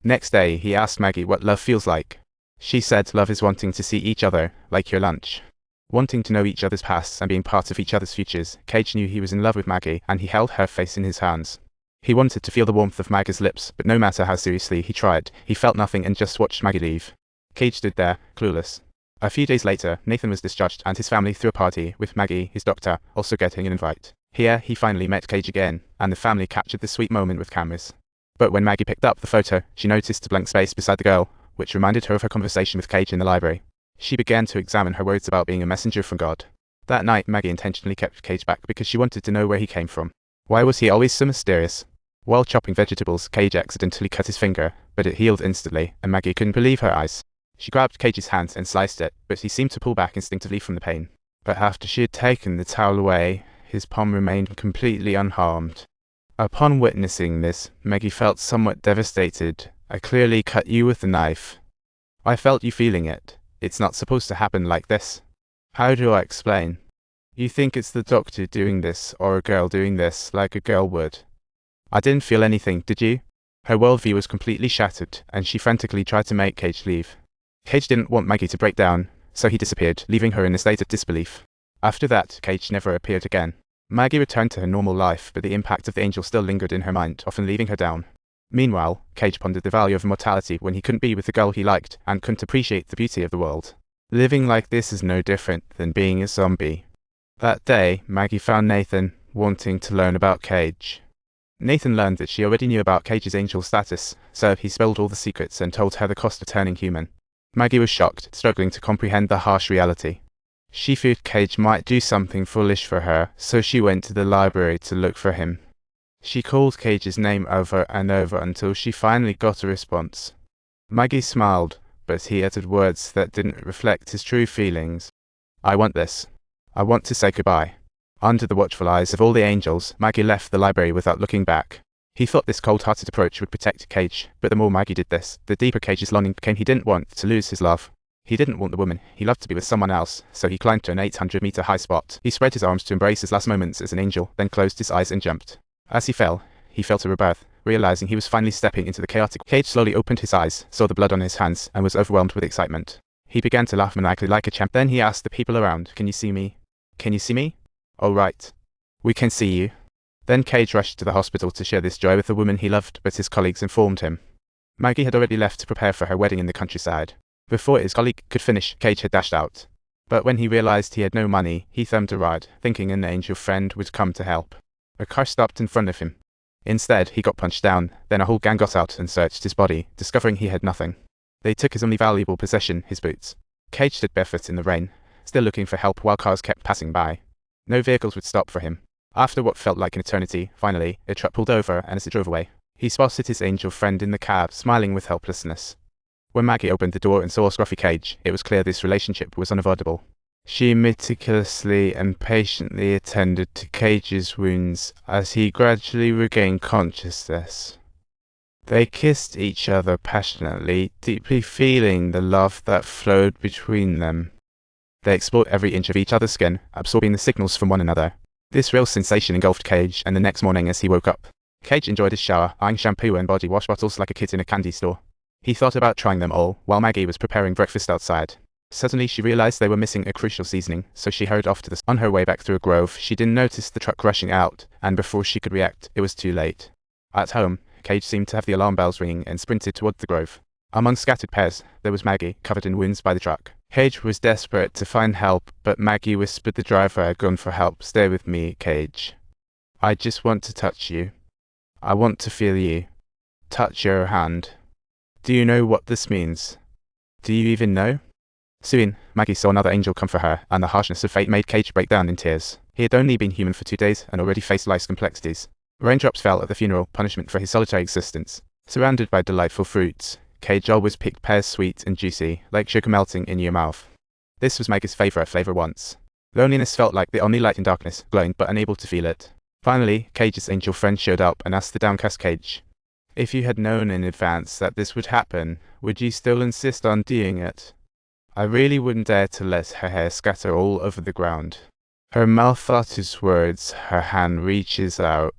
Next day, he asked Maggie what love feels like. She said love is wanting to see each other, like your lunch. Wanting to know each other's pasts and being part of each other's futures. Cage knew he was in love with Maggie, and he held her face in his hands. He wanted to feel the warmth of Maggie's lips, but no matter how seriously he tried, he felt nothing and just watched Maggie leave. Cage stood there, clueless. A few days later, Nathan was discharged and his family threw a party, with Maggie, his doctor, also getting an invite. Here, he finally met Cage again, and the family captured the sweet moment with cameras. But when Maggie picked up the photo, she noticed a blank space beside the girl, which reminded her of her conversation with Cage in the library. She began to examine her words about being a messenger from God. That night, Maggie intentionally kept Cage back because she wanted to know where he came from. Why was he always so mysterious? While chopping vegetables, Cage accidentally cut his finger, but it healed instantly, and Maggie couldn't believe her eyes. She grabbed Cage's hand and sliced it, but he seemed to pull back instinctively from the pain. But after she had taken the towel away, his palm remained completely unharmed. Upon witnessing this, Maggie felt somewhat devastated. I clearly cut you with a knife. I felt you feeling it. It's not supposed to happen like this. How do I explain? You think it's the doctor doing this, or a girl doing this, like a girl would. I didn't feel anything, did you? Her worldview was completely shattered, and she frantically tried to make Cage leave. Cage didn't want Maggie to break down, so he disappeared, leaving her in a state of disbelief. After that, Cage never appeared again. Maggie returned to her normal life, but the impact of the angel still lingered in her mind, often leaving her down. Meanwhile, Cage pondered the value of immortality when he couldn't be with the girl he liked, and couldn't appreciate the beauty of the world. Living like this is no different than being a zombie. That day, Maggie found Nathan, wanting to learn about Cage. Nathan learned that she already knew about Cage's angel status, so he spilled all the secrets and told her the cost of turning human. Maggie was shocked, struggling to comprehend the harsh reality. She feared Cage might do something foolish for her, so she went to the library to look for him. She called Cage's name over and over until she finally got a response. Maggie smiled, but he uttered words that didn't reflect his true feelings. I want this. I want to say goodbye. Under the watchful eyes of all the angels, Maggie left the library without looking back. He thought this cold-hearted approach would protect Cage, but the more Maggie did this, the deeper Cage's longing became. He didn't want to lose his love. He didn't want the woman he loved to be with someone else, so he climbed to an 800-meter high spot. He spread his arms to embrace his last moments as an angel, then closed his eyes and jumped. As he fell, he felt a rebirth, realizing he was finally stepping into the chaotic. Cage slowly opened his eyes, saw the blood on his hands, and was overwhelmed with excitement. He began to laugh maniacally like a champ. Then he asked the people around, "Can you see me? Can you see me?" "All right. We can see you." Then Cage rushed to the hospital to share this joy with the woman he loved, but his colleagues informed him. Maggie had already left to prepare for her wedding in the countryside. Before his colleague could finish, Cage had dashed out. But when he realized he had no money, he thumbed a ride, thinking an angel friend would come to help. A car stopped in front of him. Instead, he got punched down, then a whole gang got out and searched his body, discovering he had nothing. They took his only valuable possession, his boots. Cage stood barefoot in the rain, still looking for help while cars kept passing by. No vehicles would stop for him. After what felt like an eternity, finally, a truck pulled over, and as it drove away, he spotted his angel friend in the cab, smiling with helplessness. When Maggie opened the door and saw a scruffy Cage, it was clear this relationship was unavoidable. She meticulously and patiently attended to Cage's wounds as he gradually regained consciousness. They kissed each other passionately, deeply feeling the love that flowed between them. They explored every inch of each other's skin, absorbing the signals from one another. This real sensation engulfed Cage, and the next morning as he woke up, Cage enjoyed his shower, eyeing shampoo and body wash bottles like a kid in a candy store. He thought about trying them all, while Maggie was preparing breakfast outside. Suddenly she realized they were missing a crucial seasoning, so she hurried off to the. On her way back through a grove, she didn't notice the truck rushing out, and before she could react, it was too late. At home, Cage seemed to have the alarm bells ringing and sprinted toward the grove. Among scattered pears, there was Maggie, covered in wounds by the truck. Cage was desperate to find help, but Maggie whispered the driver had gone for help. "Stay with me, Cage. I just want to touch you. I want to feel you. Touch your hand. Do you know what this means? Do you even know?" Soon, Maggie saw another angel come for her, and the harshness of fate made Cage break down in tears. He had only been human for 2 days, and already faced life's complexities. Raindrops fell at the funeral, punishment for his solitary existence. Surrounded by delightful fruits, Cage always picked pears sweet and juicy, like sugar melting in your mouth. This was Maggie's favorite flavor once. Loneliness felt like the only light in darkness, glowing but unable to feel it. Finally, Cage's angel friend showed up and asked the downcast Cage, "If you had known in advance that this would happen, would you still insist on doing it?" "I really wouldn't dare to let her hair scatter all over the ground." Her mouth utters words, her hand reaches out,